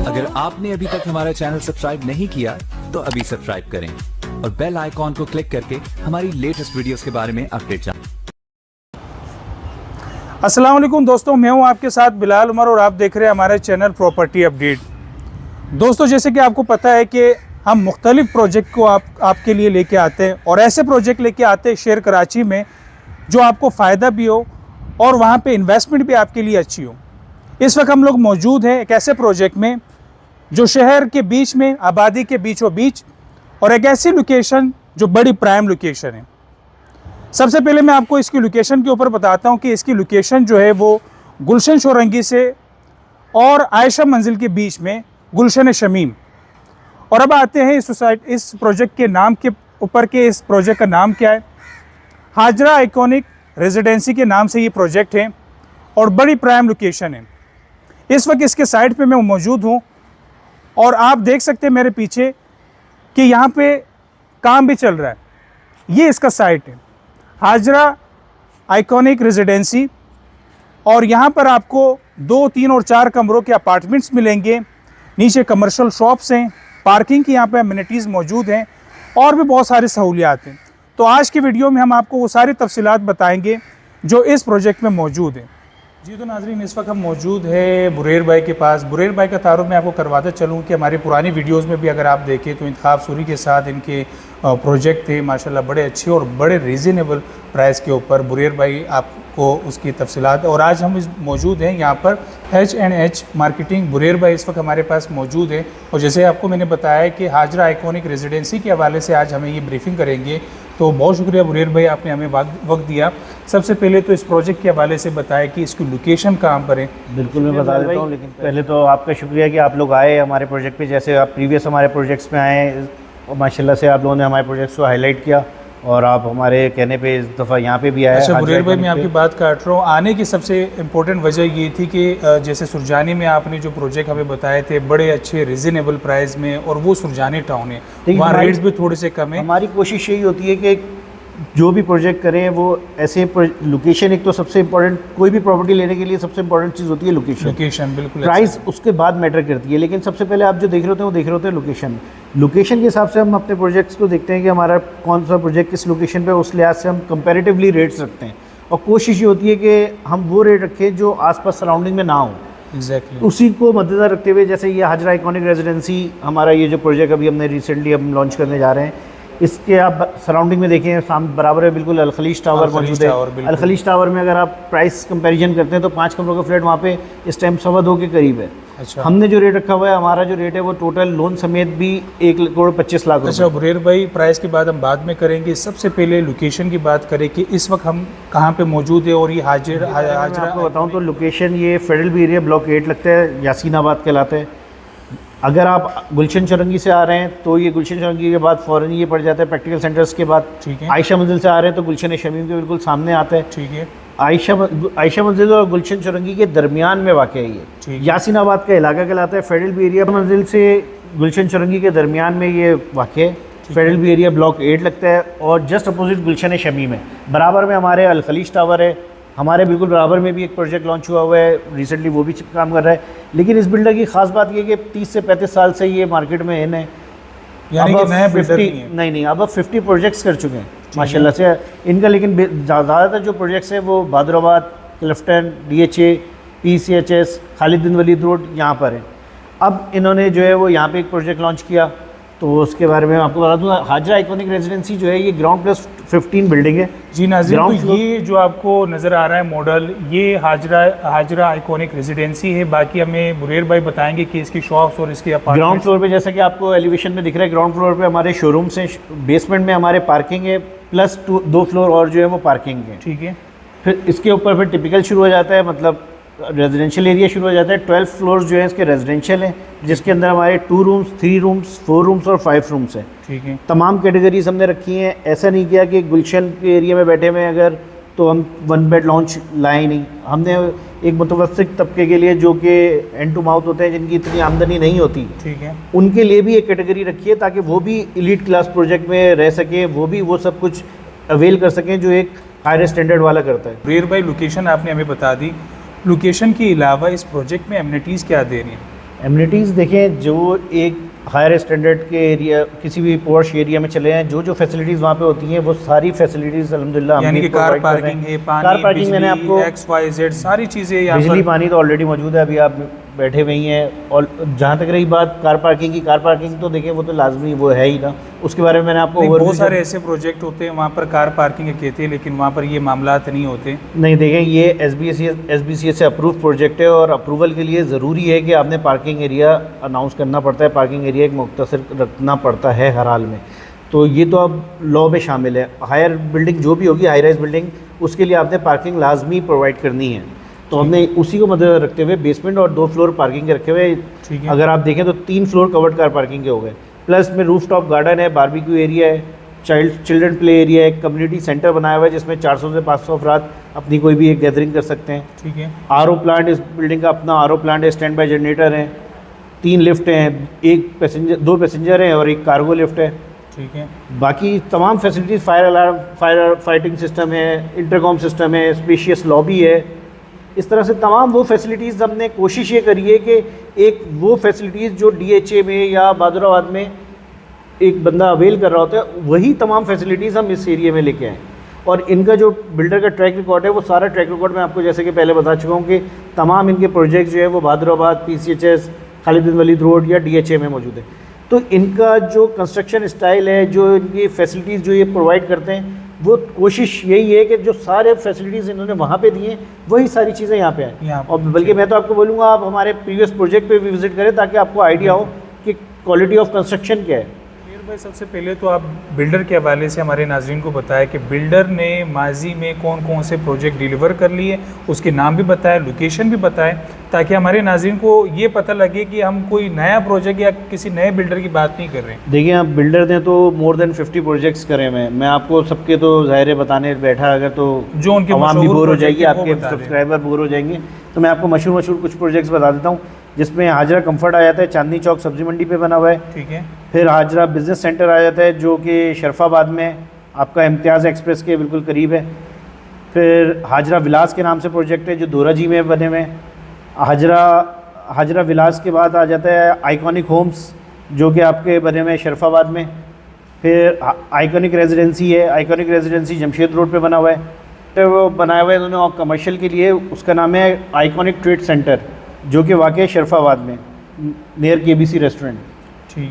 अगर आपने अभी तक हमारा चैनल सब्सक्राइब नहीं किया तो अभी सब्सक्राइब करें और बेल आइकॉन को क्लिक करके हमारी लेटेस्ट वीडियोस के बारे में अपडेट जानें। अस्सलाम वालेकुम दोस्तों, मैं हूं आपके साथ बिलाल उमर और आप देख रहे हैं हमारे चैनल प्रॉपर्टी अपडेट। दोस्तों, जैसे कि आपको पता है कि हम मुख्तलिफ प्रोजेक्ट को आपके लिए लेके आते हैं और ऐसे प्रोजेक्ट लेके आते हैं शहर कराची में जो आपको फ़ायदा भी हो और वहां पे इन्वेस्टमेंट भी आपके लिए अच्छी हो। इस वक्त हम लोग मौजूद हैं एक ऐसे प्रोजेक्ट में जो शहर के बीच में, आबादी के बीचों बीच, और एक ऐसी लोकेशन जो बड़ी प्राइम लोकेशन है। सबसे पहले मैं आपको इसकी लोकेशन के ऊपर बताता हूं कि इसकी लोकेशन जो है वो गुलशन शौरंगी से और आयशा मंजिल के बीच में गुलशन शमीम। और अब आते हैं इस प्रोजेक्ट के नाम के ऊपर के इस प्रोजेक्ट का नाम क्या है। हाजरा आइकॉनिक रेजिडेंसी के नाम से ये प्रोजेक्ट है और बड़ी प्राइम लोकेशन है। इस वक्त इसके साइड पे मैं मौजूद हूँ और आप देख सकते हैं मेरे पीछे कि यहाँ पे काम भी चल रहा है। ये इसका साइट है, हाजरा आइकॉनिक रेजिडेंसी, और यहाँ पर आपको 2, 3 और 4 कमरों के अपार्टमेंट्स मिलेंगे। नीचे कमर्शियल शॉप्स हैं, पार्किंग की यहाँ पे अमेनिटीज़ मौजूद हैं और भी बहुत सारी सहूलियात हैं। तो आज की वीडियो में हम आपको वो सारी तफसीलात बताएंगे जो इस प्रोजेक्ट में मौजूद हैं। जी तो नाज़रीन, इस वक्त हम मौजूद है बुरेर भाई के पास। बुरेर भाई का तारुफ मैं आपको करवाता चलूँ कि हमारी पुरानी वीडियोस में भी अगर आप देखें तो इंतखाब सूरी के साथ इनके प्रोजेक्ट थे माशाल्लाह, बड़े अच्छे और बड़े रीज़नेबल प्राइस के ऊपर। बुरेर भाई आपको उसकी तफसीलात, और आज हम मौजूद हैं यहाँ पर H&H मार्केटिंग। बुरेर भाई इस वक्त हमारे पास मौजूद है और जैसे आपको मैंने बताया कि हाजरा आइकॉनिक रेजिडेंसी के हवाले से आज हमें ये ब्रीफिंग करेंगे। तो बहुत शुक्रिया बुरेर भाई, आपने हमें वक्त दिया। सबसे पहले तो इस प्रोजेक्ट के हवाले से बताएं कि इसकी लोकेशन कहाँ पर है। बिल्कुल मैं बता देता हूँ, लेकिन पहले तो आपका शुक्रिया कि आप लोग आए हमारे प्रोजेक्ट पे। जैसे आप प्रीवियस हमारे प्रोजेक्ट्स में आए और माशाल्लाह से आप लोगों ने हमारे प्रोजेक्ट्स को हाईलाइट किया और आप हमारे कहने पे इस दफ़ा यहाँ पे भी आए। अच्छा बुरेर भाई, मैं आपकी बात काट रहा हूँ। आने की सबसे इम्पोर्टेंट वजह ये थी कि जैसे सुरजानी में आपने जो प्रोजेक्ट हमें बताए थे बड़े अच्छे रीज़नेबल प्राइस में, और वो सुरजानी टाउन है, वहाँ रेट्स भी थोड़े से कम है। हमारी कोशिश यही होती है कि जो भी प्रोजेक्ट करें वो ऐसे लोकेशन, एक तो सबसे इम्पोर्टेंट, कोई भी प्रॉपर्टी लेने के लिए सबसे इम्पोर्टेंट चीज़ होती है लोकेशन। बिल्कुल, प्राइस उसके बाद मैटर करती है, लेकिन सबसे पहले आप जो देख रहे होते हैं वो देख रहे होते हैं लोकेशन के हिसाब से हम अपने प्रोजेक्ट्स को देखते हैं कि हमारा कौन सा प्रोजेक्ट किस लोकेशन पे, उस लिहाज से हम कंपैरेटिवली रेट्स रखते हैं और कोशिश ये होती है कि हम वो रेट रखें जो आसपास सराउंडिंग में ना हो। एग्जैक्टली उसी को मद्देनजर रखते हुए, जैसे ये हाजरा आइकॉनिक रेजिडेंसी हमारा ये जो प्रोजेक्ट अभी हमने रिसेंटली हम लॉन्च करने जा रहे हैं, इसके आप सराउंडिंग में देखें सामने बराबर में बिल्कुल अलखलीज टावर मौजूद है। अलखलीज टावर में अगर आप प्राइस कंपैरिजन करते हैं तो 5 कमरों का फ्लैट वहाँ पे इस टाइम 2.25 के करीब है। अच्छा, हमने जो रेट रखा हुआ है, हमारा जो रेट है वो टोटल लोन समेत भी 1,25,00,000। अच्छा बुरेर भाई, प्राइस की बात हम बाद में करेंगे, सबसे पहले लोकेशन की बात करें कि इस वक्त हम कहाँ पे मौजूद है। और ये हाजरा आपको बताऊँ तो लोकेशन ये फेडरल बी एरिया ब्लॉक 8 लगता है, यासीनाबाद कहलाता है। अगर आप गुलशन शौरंगी से आ रहे हैं तो ये गुलशन शौरंगी के बाद फ़ौरन ये पड़ जाता है प्रैक्टिकल सेंटर्स के बाद। ठीक है। आयशा मंजिल से आ रहे हैं तो गुलशन शमीम के बिल्कुल सामने आता है। ठीक है। आयशा मंजिल और गुलशन शौरंगी के दरमियान में वाक़ है ये। यासीनाबाद का इलाका कहलाता है। फेडरल बी एरिया मंजिल से गुलशन शौरंगी के दरमियान में ये वाक़ है। फेडरल बी एरिया ब्लॉक 8 लगता है और जस्ट अपोजिट गुलशन शमीम है। बराबर में हमारे अलखलीज टावर है, हमारे बिल्कुल बराबर में भी एक प्रोजेक्ट लॉन्च हुआ हुआ है रिसेंटली, वो भी काम कर रहा है। लेकिन इस बिल्डर की खास बात ये कि 30 से 35 साल से ये मार्केट में इन है, यानी कि नया बिल्डर नहीं अब 50 प्रोजेक्ट्स कर चुके हैं माशाल्लाह से इनका। लेकिन ज़्यादातर जो प्रोजेक्ट्स हैं वो बहादुराबाद, क्लिफ्टन, DHA, PCHS, खालिद बिन वलीद रोड यहाँ पर है। अब इन्होंने जो है वो यहाँ पे एक प्रोजेक्ट लॉन्च किया, तो उसके बारे में आपको बता दूँ। हाजरा आइकॉनिक रेजिडेंसी जो है ये ग्राउंड प्लस 15 बिल्डिंग है। जी नाज़रीन, तो ये जो आपको नज़र आ रहा है मॉडल, ये हाजरा आइकॉनिक रेजिडेंसी है। बाकी हमें बुरेर भाई बताएंगे कि इसकी शॉप्स और इसके अपार्टमेंट। ग्राउंड फ्लोर पे जैसा कि आपको एलिवेशन में दिख रहा है, ग्राउंड फ्लोर पे हमारे शोरूम्स हैं, बेसमेंट में हमारे पार्किंग है, प्लस 2 फ्लोर और जो है वो पार्किंग है। ठीक है। फिर इसके ऊपर फिर टिपिकल शुरू हो जाता है, मतलब रेजिडेंशियल एरिया शुरू हो जाता है। 12 फ्लोर्स जो है इसके रेजिडेंशियल हैं, जिसके अंदर हमारे 2 रूम्स, 3 रूम्स, 4 रूम्स और 5 रूम्स हैं। ठीक है। तमाम कैटेगरीज हमने रखी हैं। ऐसा नहीं किया कि गुलशन के एरिया में बैठे हुए अगर तो हम 1 बेड लॉन्च लाए नहीं। हमने एक मुतवस्सित तबके के लिए जो कि एंड टू माउथ होते हैं, जिनकी इतनी आमदनी नहीं होती, ठीक है, उनके लिए भी एक कैटेगरी रखी है ताकि वो भी एलीट क्लास प्रोजेक्ट में रह सकें, वो भी वो सब कुछ अवेल कर सकें जो एक हायर स्टैंडर्ड वाला करता है। बुरेर भाई, लोकेशन आपने हमें बता दी, लोकेशन के अलावा इस प्रोजेक्ट में एमिनिटीज़ क्या दे रही हैं? एमिनिटीज़ देखें, जो एक हायर स्टैंडर्ड के एरिया, किसी भी पॉश एरिया में चले हैं, जो फैसिलिटीज़ वहाँ पे होती हैं वो सारी फैसिलिटीज़ अल्हम्दुलिल्लाह यानी कि कार पार्किंग है, पानी, कार पार्किंग मैंने आपको XYZ सारी चीज़ें यहाँ बिजली पर। पानी तो ऑलरेडी मौजूद है, अभी आप बैठे हुए ही हैं। और जहाँ तक रही बात कार पार्किंग की, कार पार्किंग तो देखें वो तो लाजमी वो है ही ना, उसके बारे में मैंने आपको नहीं, overview बहुत सारे ऐसे प्रोजेक्ट होते हैं वहाँ पर कार पार्किंग कहते हैं, लेकिन वहाँ पर ये मामलात नहीं होते। नहीं देखें, ये SBCS से अप्रूव प्रोजेक्ट है और अप्रूवल के लिए ज़रूरी है कि आपने पार्किंग एरिया अनाउंस करना पड़ता है, पार्किंग एरिया एक मुख्तसर रखना पड़ता है हर हाल में। तो ये तो अब लॉ में शामिल है। हायर बिल्डिंग जो भी होगी, हाई राइज बिल्डिंग, उसके लिए आपने पार्किंग लाजमी प्रोवाइड करनी है। तो हमने उसी को मद्देनजर रखते हुए बेसमेंट और 2 फ्लोर पार्किंग के रखे हुए। ठीक है। अगर आप देखें तो 3 फ्लोर कवर्ड कार पार्किंग के हो गए, प्लस में रूफ टॉप गार्डन है, बारबेक्यू एरिया है, चिल्ड्रन प्ले एरिया है, कम्युनिटी सेंटर बनाया हुआ है जिसमें 400 से 500 अफराद अपनी कोई भी एक गैदरिंग कर सकते हैं। ठीक है। RO प्लांट, इस बिल्डिंग का अपना RO प्लांट है, स्टैंड बाय जनरेटर हैं, 3 लिफ्ट हैं, 2 पैसेंजर हैं और 1 कार्गो लिफ्ट है। ठीक है। बाकी तमाम facilities, fire alarm, fire fighting system है, इंटरकॉम सिस्टम है, स्पेशियस लॉबी है। इस तरह से तमाम वो फैसिलिटीज़ हमने कोशिश ये करी है कि एक वो फैसिलिटीज़ जो DHA में या बहादुराबाद में एक बंदा अवेल कर रहा होता है, वही तमाम फैसिलिटीज़ हम इस एरिया में लेके आएँ। और इनका जो बिल्डर का ट्रैक रिकॉर्ड है, वो सारा ट्रैक रिकॉर्ड मैं आपको जैसे कि पहले बता चुका हूँ कि तमाम इनके प्रोजेक्ट जो है वो बहादुराबाद, PCHS, खालिद बिन वलीद रोड या DHA में मौजूद है। तो इनका जो कंस्ट्रक्शन स्टाइल है, जो इनकी फैसिलिटीज़ जो ये प्रोवाइड करते हैं, वो कोशिश यही है कि जो सारे फैसिलिटीज़ इन्होंने वहाँ पे दिए हैं, वही सारी चीज़ें यहाँ पे आएँ। और बल्कि मैं तो आपको बोलूँगा आप हमारे प्रीवियस प्रोजेक्ट पे भी विज़िट करें ताकि आपको आइडिया हो कि क्वालिटी ऑफ कंस्ट्रक्शन क्या है। भाई, सबसे पहले तो आप बिल्डर के हवाले से हमारे नाज़रीन को बताया कि बिल्डर ने माजी में कौन कौन से प्रोजेक्ट डिलीवर कर लिए, उसके नाम भी बताए, लोकेशन भी बताए, ताकि हमारे नाज़रीन को ये पता लगे कि हम कोई नया प्रोजेक्ट या किसी नए बिल्डर की बात नहीं कर रहे हैं। देखिए, आप बिल्डर ने तो मोर देन 50 प्रोजेक्ट्स करे हुए हैं। मैं आपको सबके तो ज़ाहिर है बताने बैठा अगर तो जो उनके आवाम भी बोर हो जाएगी, project है, वो आपके बता दें। सब्सक्राइबर बोर हो जाएंगे। तो मैं आपको मशहूर कुछ प्रोजेक्ट्स बता देता हूँ, जिसमें हाजरा कंफर्ट आ जाता है, चांदनी चौक सब्जी मंडी पे बना हुआ है। ठीक है। फिर हाजरा बिज़नेस सेंटर आ जाता है जो कि शरफाबाद में आपका इम्तियाज़ एक्सप्रेस के बिल्कुल करीब है। फिर हाजरा विलास के नाम से प्रोजेक्ट है जो दोराजी में बने हुए हैं। हाजरा विलास के बाद आ जाता है आइकॉनिक होम्स जो कि आपके बने हुए हैं शरफाबाद में। फिर आइकॉनिक रेजिडेंसी है, आइकॉनिक रेजिडेंसी जमशेद रोड पे बना हुआ है। तो वो बनाया हुआ है उन्होंने और कमर्शियल के लिए, उसका नाम है आइकॉनिक ट्रेड सेंटर जो कि वाक़ है शरफाबाद में नियर KBC रेस्टोरेंट। ठीक,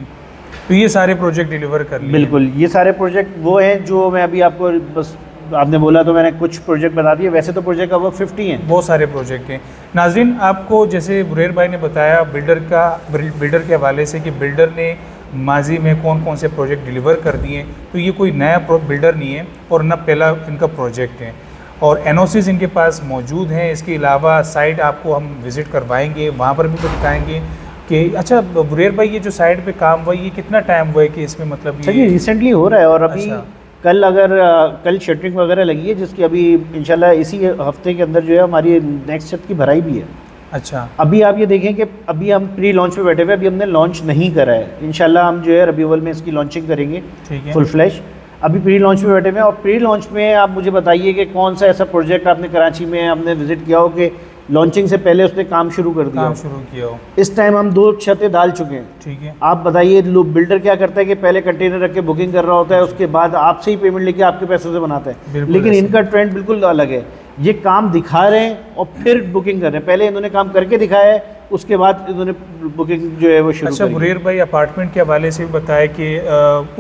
तो ये सारे प्रोजेक्ट डिलीवर कर लिए। बिल्कुल, ये सारे प्रोजेक्ट वो हैं जो मैं अभी आपको, बस आपने बोला तो मैंने कुछ प्रोजेक्ट बता दिए, वैसे तो प्रोजेक्ट अब 50 हैं। बहुत सारे प्रोजेक्ट हैं। नाज़रीन, आपको जैसे बुरेर भाई ने बताया बिल्डर के हवाले से कि बिल्डर ने माजी में कौन कौन से प्रोजेक्ट डिलीवर कर दिए, तो ये कोई नया बिल्डर नहीं है और न पहला इनका प्रोजेक्ट है और NOCs इनके पास मौजूद हैं। इसके अलावा साइट आपको हम विज़िट करवाएंगे, वहाँ पर भी बताएंगे कि अच्छा बुरेर भाई ये जो साइट पे काम हुआ ये कितना टाइम हुआ है कि इसमें मतलब ये रिसेंटली हो रहा है और अभी कल शटरिंग वगैरह लगी है जिसकी अभी इंशाल्लाह इसी हफ्ते के अंदर जो है हमारी नेक्स्ट छत की भराई भी है। अच्छा, अभी आप ये देखें कि अभी हम प्री लॉन्च पे बैठे हुए, अभी हमने लॉन्च नहीं करा है। इंशाल्लाह हम जो है रबी अव्वल में इसकी लॉन्चिंग करेंगे ठीक है। Full flash. अभी प्री लॉन्च पे बैठे हुए हैं और प्री लॉन्च में आप मुझे बताइए कि कौन सा ऐसा प्रोजेक्ट आपने कराची में आपने विजिट किया हो कि लॉन्चिंग से पहले उसने काम शुरू कर दिया, काम शुरू किया हो। इस टाइम हम 2 छतें डाल चुके हैं। ठीक है। आप बताइए बिल्डर क्या करता है कि पहले कंटेनर रख के बुकिंग कर रहा होता है, उसके बाद आपसे ही पेमेंट लेके आपके पैसों से बनाता है। लेकिन इनका ट्रेंड बिल्कुल अलग है, ये काम दिखा रहे हैं और फिर बुकिंग कर रहे हैं। पहले इन्होंने काम करके दिखाया है, उसके बाद इन्होंने बुकिंग जो है वो शुरू अच्छा, बुरेर भाई अपार्टमेंट के हवाले से भी बताया कि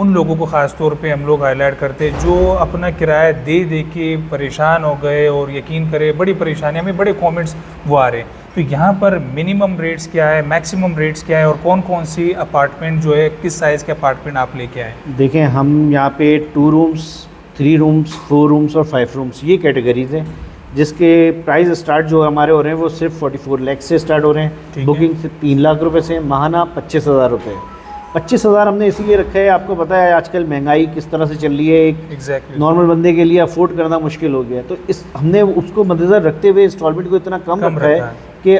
उन लोगों को ख़ास तौर पे हम लोग हाईलाइट करते हैं जो अपना किराया दे दे के परेशान हो गए और यकीन करें बड़ी परेशानी, हमें बड़े कमेंट्स वो आ रहे हैं। तो यहाँ पर मिनिमम रेट्स क्या है, मैक्सिमम रेट्स क्या है और कौन कौन सी अपार्टमेंट जो है किस साइज़ के अपार्टमेंट आप लेके आए? देखें, हम यहाँ पे 2 रूम्स, 3 रूम्स, 4 रूम्स और 5 रूम्स ये कैटेगरीज हैं जिसके प्राइस स्टार्ट जो हमारे हो रहे हैं वो सिर्फ 44 लाख से स्टार्ट हो रहे हैं। बुकिंग से 3 लाख रुपए से, माहाना 25,000 रुपये। 25,000 हमने इसीलिए रखा है, आपको पता है आजकल महंगाई किस तरह से चल रही है, एक नॉर्मल बंदे के लिए अफोर्ड करना मुश्किल हो गया है। तो हमने उसको मद्देनजर रखते हुए इंस्टॉलमेंट को इतना कम रखा है कि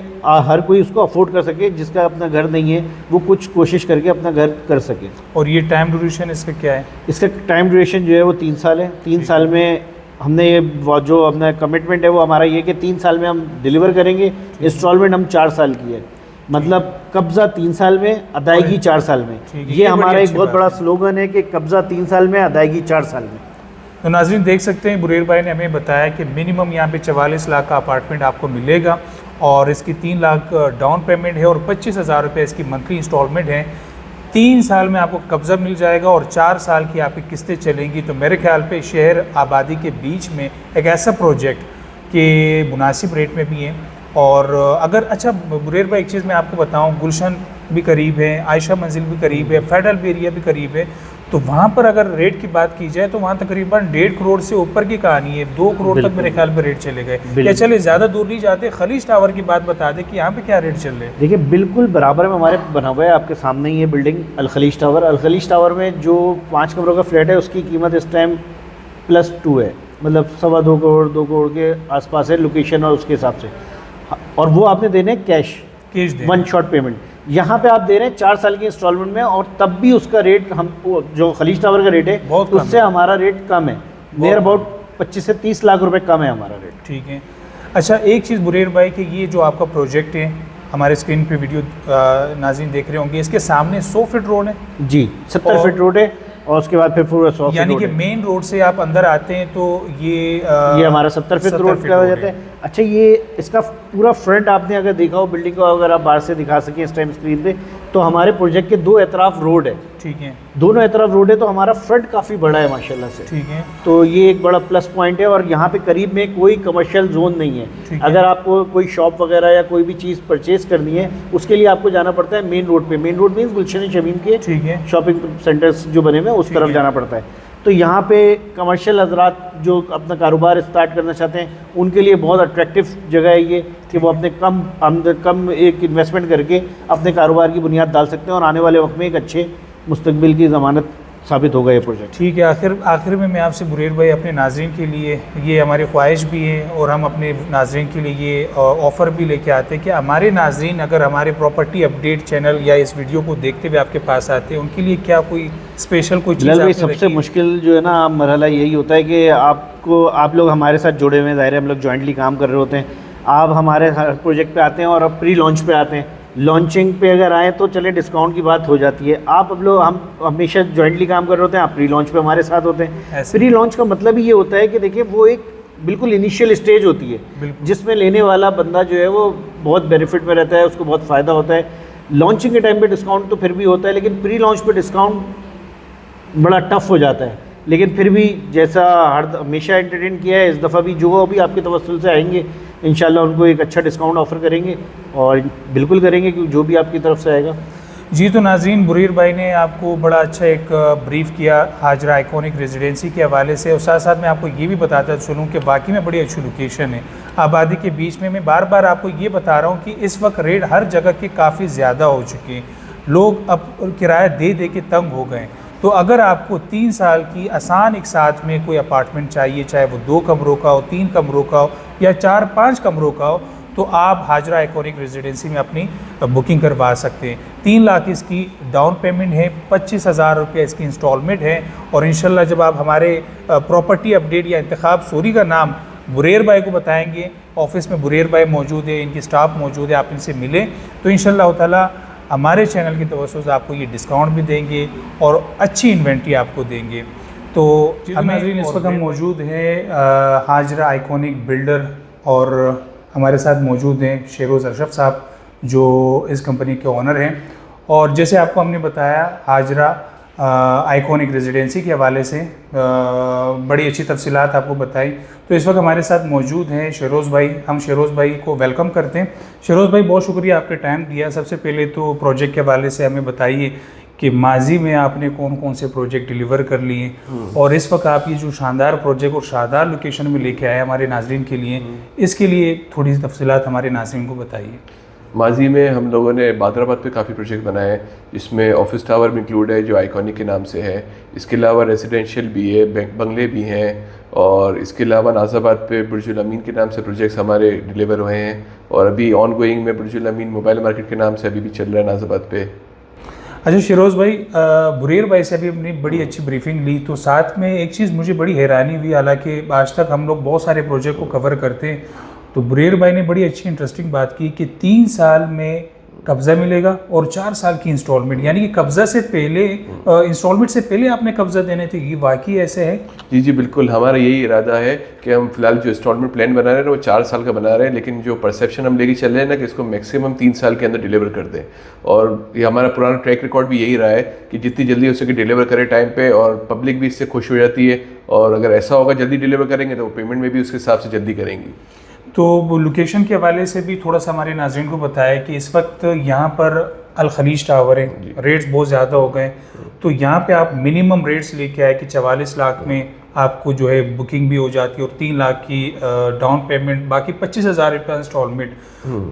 हर कोई उसको अफोर्ड कर सके, जिसका अपना घर नहीं है वो कुछ कोशिश करके अपना घर कर सके। और ये टाइम ड्यूरेशन इसका क्या है? इसका टाइम ड्यूरेशन जो है वो 3 साल है। 3 साल में हमने ये जो अपना कमिटमेंट है वो हमारा ये कि 3 साल में हम डिलीवर करेंगे। इंस्टॉलमेंट हम 4 साल की है। मतलब कब्जा 3 साल में, अदायगी 4 साल में। ठीक है, ये हमारा बड़ी एक अच्छी बहुत बात बड़ा है। स्लोगन है कि कब्जा 3 साल में, अदायगी 4 साल में। तो नाज़रीन देख सकते हैं बुरेर भाई ने हमें बताया कि मिनिमम यहाँ पे 44 लाख का अपार्टमेंट आपको मिलेगा और इसकी 3 लाख डाउन पेमेंट है और 25,000 रुपये इसकी मंथली इंस्टॉलमेंट है। 3 साल में आपको कब्ज़ा मिल जाएगा और 4 साल की आपकी किस्तें चलेंगी। तो मेरे ख्याल पे शहर आबादी के बीच में एक ऐसा प्रोजेक्ट कि मुनासिब रेट में भी है। और अगर अच्छा बुरेर भाई एक चीज़ मैं आपको बताऊं, गुलशन भी करीब है, आयशा मंजिल भी करीब है, फेडरल भी एरिया भी करीब है। तो वहाँ पर अगर रेट की बात की जाए तो वहाँ तकरीबन 1.5 करोड़ से ऊपर की कहानी है, 2 करोड़ तक मेरे ख्याल में रेट चले गए। या चले ज़्यादा दूर नहीं जाते, खलीज टावर की बात बता दें कि यहाँ पे क्या रेट चल रहे हैं। देखिए बिल्कुल बराबर में हमारे बना हुआ है, आपके सामने ही है बिल्डिंग अल खलीज टावर। अल खलीज टावर में जो 5 कमरों का फ्लैट है उसकी कीमत इस टाइम +2 है, मतलब 2.25 करोड़ 2 करोड़ के आसपास है लोकेशन और उसके हिसाब से। और वो आपने देने कैश दें 1 शॉट पेमेंट। यहाँ पे आप दे रहे हैं 4 साल की इंस्टॉलमेंट में, और तब भी उसका रेट हम जो खलीज टावर का रेट है बहुत कम उससे हमारा रेट कम है, नियर अबाउट 25 से 30 लाख रुपए कम है हमारा रेट। ठीक है। अच्छा एक चीज़ बुरेर भाई कि ये जो आपका प्रोजेक्ट है, हमारे स्क्रीन पे वीडियो नाज़रीन देख रहे होंगे, इसके सामने 100 फीट रोड है जी, 70 फीट रोड है और उसके बाद फिर पूरा 100 फीट यानी रोड कि है। मेन रोड से आप अंदर आते हैं तो ये हमारा 70 फीट रोड का हो जाता है। अच्छा ये इसका पूरा फ्रंट आपने अगर देखा हो बिल्डिंग को, अगर आप बाहर से दिखा सकें इस टाइम स्क्रीन पे, तो हमारे प्रोजेक्ट के 2 एतराफ रोड है। ठीक है, दोनों एतराफ रोड है, तो हमारा फ्रंट काफ़ी बड़ा है माशाल्लाह से। ठीक है, तो ये एक बड़ा प्लस पॉइंट है। और यहाँ पे करीब में कोई कमर्शियल जोन नहीं है। ठीक है। अगर आपको कोई शॉप वगैरह या कोई भी चीज़ परचेज करनी है उसके लिए आपको जाना पड़ता है मेन रोड पे। मेन रोड मीन्स गुलशन शमीम के ठीक है, शॉपिंग सेंटर्स जो बने हुए हैं उस ठीक तरफ है। जाना पड़ता है। तो यहाँ पे कमर्शियल हजरात जो अपना कारोबार स्टार्ट करना चाहते हैं उनके लिए बहुत अट्रैक्टिव जगह है ये, कि वो अपने कम एक इन्वेस्टमेंट करके अपने कारोबार की बुनियाद डाल सकते हैं और आने वाले वक्त में एक अच्छे मुस्तकबिल की ज़मानत साबित होगा ये प्रोजेक्ट। ठीक है। आखिर में मैं आपसे बुरेर भाई अपने नाजरीन के लिए, ये हमारी ख्वाहिश भी है और हम अपने नाजरीन के लिए ये ऑफ़र भी लेके आते हैं कि हमारे नाजरीन अगर हमारे प्रॉपर्टी अपडेट चैनल या इस वीडियो को देखते हुए आपके पास आते हैं, उनके लिए क्या कोई स्पेशल कोई चीज़ भाई आपने सबसे रखी है? मुश्किल जो है ना मरहला यही होता है कि आप लोग हमारे साथ जुड़े हुए हैं, ज़ाहिर है हम लोग जॉइंटली काम कर रहे होते हैं। आप हमारे हर प्रोजेक्ट पे आते हैं और अब प्री लॉन्च पे आते हैं। लॉन्चिंग पे अगर आए तो चले डिस्काउंट की बात हो जाती है। हम हमेशा जॉइंटली काम कर रहे होते हैं, आप प्री लॉन्च पे हमारे साथ होते हैं। ऐसे प्री लॉन्च का मतलब ही ये होता है कि देखिए वो एक बिल्कुल इनिशियल स्टेज होती है बिल्कुल। जिसमें लेने वाला बंदा जो है वो बहुत बेनिफिट में रहता है, उसको बहुत फ़ायदा होता है। लॉन्चिंग के टाइम पे डिस्काउंट तो फिर भी होता है, लेकिन प्री लॉन्च पे डिस्काउंट बड़ा टफ हो जाता है। लेकिन फिर भी जैसा हमेशा एंटरटेन किया है, इस दफ़ा भी जो भी आपके तवस्सुल से आएंगे इंशाल्लाह उनको एक अच्छा डिस्काउंट ऑफ़र करेंगे और बिल्कुल करेंगे कि जो भी आपकी तरफ से आएगा। जी तो नाज़रीन, बुरीर भाई ने आपको बड़ा अच्छा एक ब्रीफ़ किया हाजरा आइकॉनिक रेजिडेंसी के हवाले से, और साथ साथ मैं आपको ये भी बताता चलूँ कि वाकई में बड़ी अच्छी लोकेशन है आबादी के बीच में। मैं बार बार आपको ये बता रहा हूँ कि इस वक्त रेट हर जगह के काफ़ी ज़्यादा हो चुके हैं, लोग अब किराया दे दे के तंग हो गए। तो अगर आपको 3 साल की आसान एक साथ में कोई अपार्टमेंट चाहिए, चाहे वो 2 कमरों का हो, 3 कमरों का हो या 4-5 कमरों का हो, तो आप हाजरा आइकॉनिक रेजिडेंसी में अपनी बुकिंग करवा सकते हैं। 3 लाख इसकी डाउन पेमेंट है, 25,000 रुपये इसकी इंस्टॉलमेंट है। और इंशाल्लाह जब आप हमारे प्रॉपर्टी अपडेट या इंतखाब सोरी का नाम बुरेर भाई को बताएंगे, ऑफिस में बुरेर भाई मौजूद है, इनकी स्टाफ मौजूद है, आप इनसे मिलें तो इंशाल्लाह ताला हमारे चैनल की तवज्जो से आपको ये डिस्काउंट भी देंगे और अच्छी इन्वेंट्री आपको देंगे। तो नाज़रीन इस वक्त हम मौजूद हैं हाजरा आइकॉनिक बिल्डर और हमारे साथ मौजूद हैं शेरोज़ अरशफ साहब जो इस कंपनी के ओनर हैं। और जैसे आपको हमने बताया हाजरा आइकॉनिक रेजिडेंसी के हवाले से बड़ी अच्छी तफसीलात आपको बताई। तो इस वक्त हमारे साथ मौजूद हैं शेरोज़ भाई। हम शेरोज़ भाई को वेलकम करते हैं। शेरोज़ भाई बहुत शुक्रिया आपने टाइम दिया। सबसे पहले तो प्रोजेक्ट के हवाले से हमें बताइए कि माजी में आपने कौन कौन से प्रोजेक्ट डिलीवर कर लिए और इस वक्त आप ये जो शानदार प्रोजेक्ट और शानदार लोकेशन में लेके आए हमारे नाज़रीन के लिए, इसके लिए थोड़ी सी तफसीलात हमारे नाज़रीन को बताइए। माजी में हम लोगों ने बादराबाद पे काफ़ी प्रोजेक्ट बनाए हैं, जिसमें ऑफिस टावर भी इंक्लूड है जो आइकॉनिक के नाम से है। इसके अलावा रेजिडेंशियल भी है, बंगले भी हैं, और इसके अलावा नाज़ाबाद पे बुर्जुल अमीन के नाम से प्रोजेक्ट्स हमारे डिलीवर हुए हैं। और अभी ऑन गोइंग में बुर्जुल अमीन मोबाइल मार्केट के नाम से अभी भी चल रहा है नाज़ाबाद पे। अच्छा शेरोज़ भाई, बुरेर भाई से अभी अपनी बड़ी अच्छी ब्रीफिंग ली, तो साथ में एक चीज़ मुझे बड़ी हैरानी हुई, हालांकि आज तक हम लोग बहुत सारे प्रोजेक्ट को कवर करते हैं, तो बुरेर भाई ने बड़ी अच्छी इंटरेस्टिंग बात की कि 3 साल में कब्ज़ा मिलेगा और 4 साल की इंस्टॉलमेंट, यानी कि कब्ज़ा से पहले इंस्टॉलमेंट से पहले आपने कब्ज़ा देने थे, ये वाकई ऐसे है? जी जी बिल्कुल, हमारा यही इरादा है कि हम फिलहाल जो इंस्टॉलमेंट प्लान बना रहे हैं वो 4 साल का बना रहे हैं, लेकिन जो परसेप्शन हम लेके चल रहे हैं ना कि इसको मैक्सिमम 3 साल के अंदर डिलीवर कर दें। और ये हमारा पुराना ट्रैक रिकॉर्ड भी यही रहा है कि जितनी जल्दी हो सके डिलीवर करें टाइम पे, और पब्लिक भी इससे खुश हो जाती है। और अगर ऐसा होगा जल्दी डिलीवर करेंगे तो पेमेंट में भी उसके हिसाब से जल्दी करेंगी। तो वो लोकेशन के हवाले से भी थोड़ा सा हमारे नाज़रीन को बताया कि इस वक्त यहाँ पर अल खलीज टावर है, रेट्स बहुत ज़्यादा हो गए, तो यहाँ पे आप मिनिमम रेट्स लेके आए कि 44 लाख में आपको जो है बुकिंग भी हो जाती है और 3 लाख की डाउन पेमेंट, बाकी 25,000 रुपये इंस्टॉलमेंट।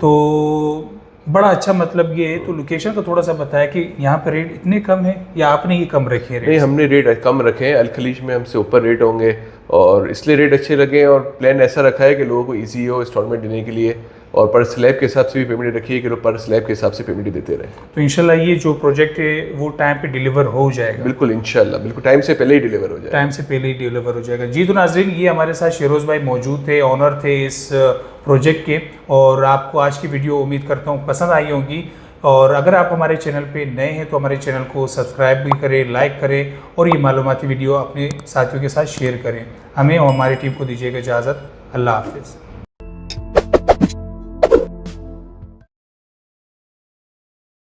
तो बड़ा अच्छा मतलब ये है। तो लोकेशन का थोड़ा सा बताया कि यहाँ पर रेट इतने कम है या आपने ये कम रखे हैं? नहीं, हमने रेट कम रखे हैं। अल खलीज में हमसे ऊपर रेट होंगे और इसलिए रेट अच्छे लगे, और प्लान ऐसा रखा है कि लोगों को ईजी हो इंस्टॉलमेंट देने के लिए, और पर स्लैब के हिसाब से भी पेमेंट रखी है कि लोग पर स्लैब के हिसाब से पेमेंट देते रहे। तो इंशाल्लाह ये जो प्रोजेक्ट है वो टाइम पे डिलीवर हो जाएगा? बिल्कुल इंशाल्लाह, बिल्कुल टाइम से पहले ही डिलीवर हो जाएगा। टाइम से पहले ही डिलीवर हो जाएगा। जी तो नाज़रीन, ये हमारे साथ शेरोज़ भाई मौजूद थे, ऑनर थे इस प्रोजेक्ट के, और आपको आज की वीडियो उम्मीद करता हूँ पसंद आई होगी। और अगर आप हमारे चैनल पे नए हैं तो हमारे चैनल को सब्सक्राइब भी करें, लाइक करें, और ये मालूमाती वीडियो अपने साथियों के साथ शेयर करें। हमें और हमारी टीम को दीजिएगा इजाज़त। अल्लाह हाफ़िज़।